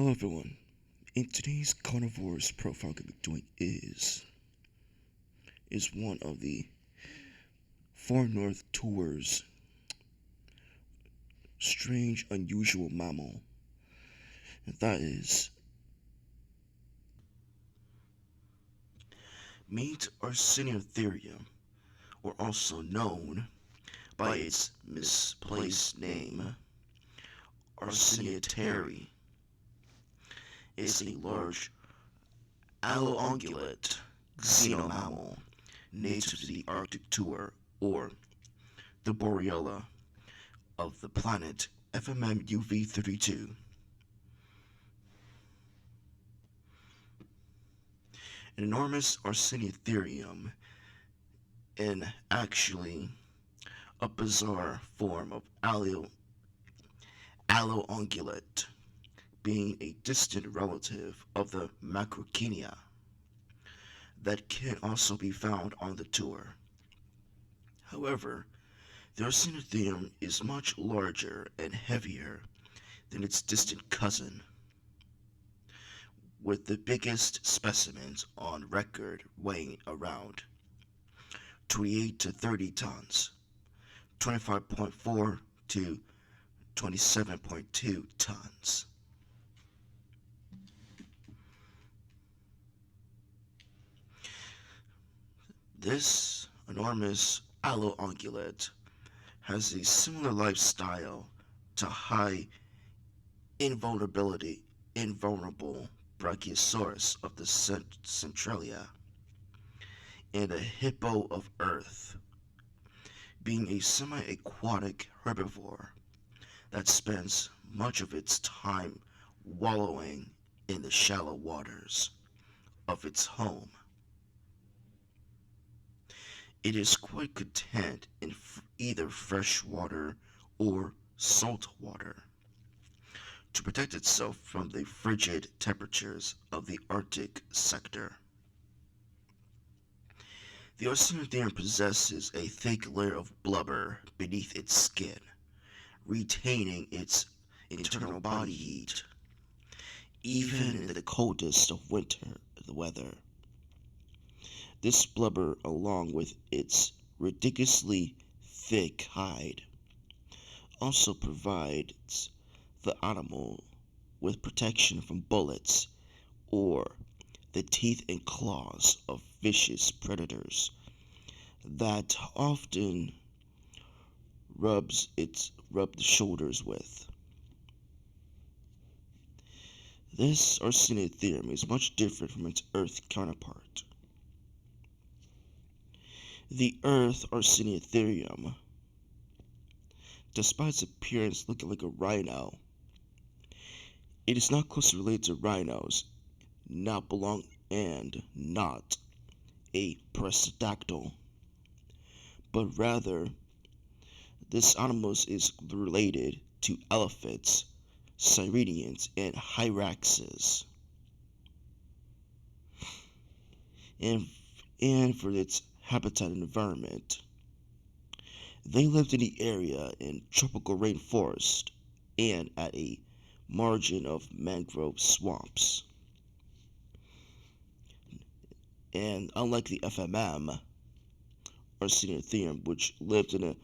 Hello everyone. In today's Carnivores profile I'm going to be doing is one of the Far North Tour's strange, unusual mammal, and that is meet Arsinoitherium, or also known by its misplaced name, Arsinoitherium. Is a large alloungulate xenomammal native to the Arctic tour, or the Borealia of the planet FMM-UV32. An enormous Arsinoitherium, and actually a bizarre form of alloungulate, being a distant relative of the Macrocenia that can also be found on the tour. However, the Arsinoitherium is much larger and heavier than its distant cousin, with the biggest specimens on record weighing around 28 to 30 tons, 25.4 to 27.2 tons. This enormous alloungulate has a similar lifestyle to high invulnerable Brachiosaurus of the Centralia and a hippo of Earth, being a semi-aquatic herbivore that spends much of its time wallowing in the shallow waters of its home. It is quite content in either fresh water or salt water to protect itself from the frigid temperatures of the Arctic sector. The Arsinoitherium possesses a thick layer of blubber beneath its skin, retaining its internal body heat, even in the coldest of winter weather. This blubber, along with its ridiculously thick hide, also provides the animal with protection from bullets or the teeth and claws of vicious predators that often rub the shoulders with. This Arsinoitherium is much different from its Earth counterpart. The Earth Arsinoitherium, despite its appearance looking like a rhino, it is not closely related to rhinos, not a pterodactyl, but rather this animal is related to elephants, sirenians, and hyraxes. And for its habitat and environment, they lived in the area in tropical rainforest and at a margin of mangrove swamps. And unlike the FMM, Arsinoitherium, which lived in a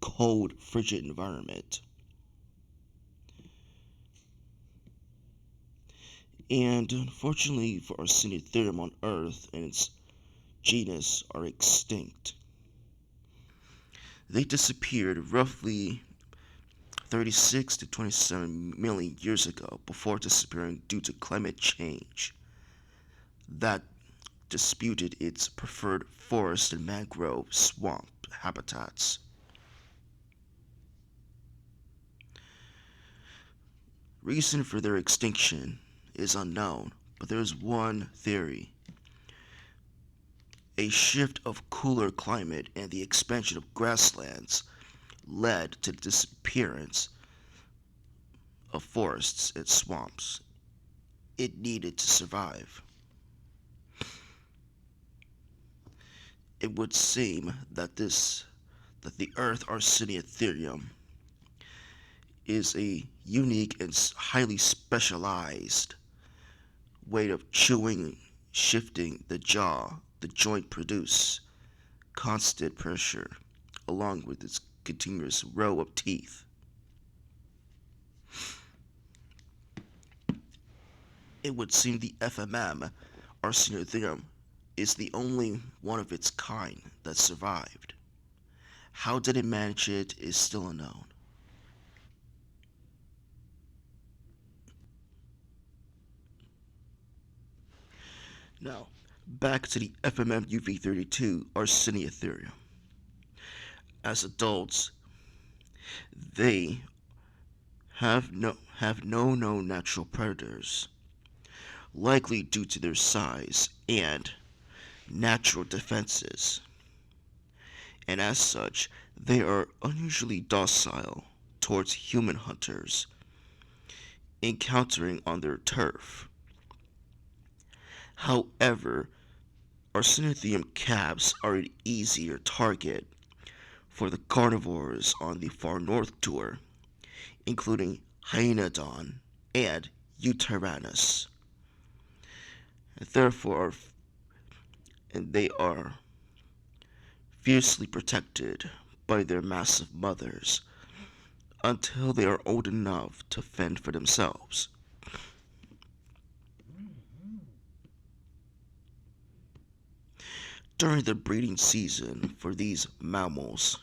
cold, frigid environment. And unfortunately for Arsinoitherium on Earth and its genus are extinct. They disappeared roughly 36 to 27 million years ago before disappearing due to climate change that disputed its preferred forest and mangrove swamp habitats. Reason for their extinction is unknown, but there is one theory. A shift of cooler climate and the expansion of grasslands led to the disappearance of forests and swamps it needed to survive. It would seem that the Earth Arsinoitherium is a unique and highly specialized way of chewing, shifting the jaw. The joint produce constant pressure along with its continuous row of teeth. It would seem the FMM, Arsinoitherium, is the only one of its kind that survived. How did it manage it is still unknown. Now, back to the FMM UV32 Arsinoitherium. As adults, they have no known natural predators, likely due to their size and natural defenses, and as such, they are unusually docile towards human hunters encountering on their turf. However, Arsinoitherium calves are an easier target for the carnivores on the far north tour, including Hyenodon and Eutyrannus. Therefore, and they are fiercely protected by their massive mothers until they are old enough to fend for themselves. During the breeding season for these mammals,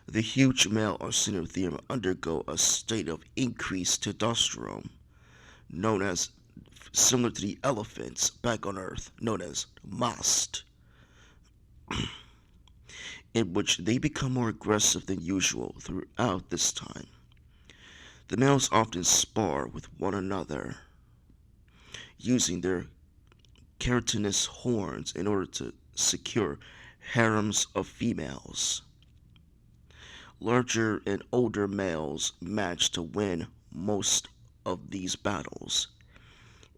the huge male Arsinoitherium undergo a state of increased testosterone, known as, similar to the elephants back on Earth, known as mast, in which they become more aggressive than usual throughout this time. The males often spar with one another, using their keratinous horns in order to secure harems of females. Larger and older males manage to win most of these battles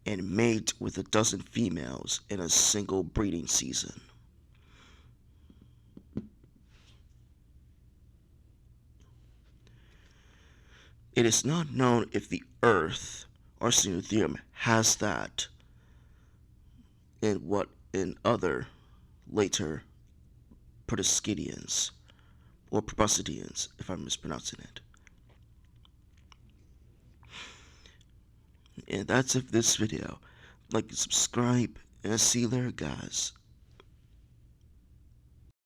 and mate with a dozen females in a single breeding season. It is not known if the Earth Arsinoitherium has that in other later Proboscideans or Proboscideans, if I'm mispronouncing it. And that's it for this video. Like and subscribe, and I'll see you later, guys.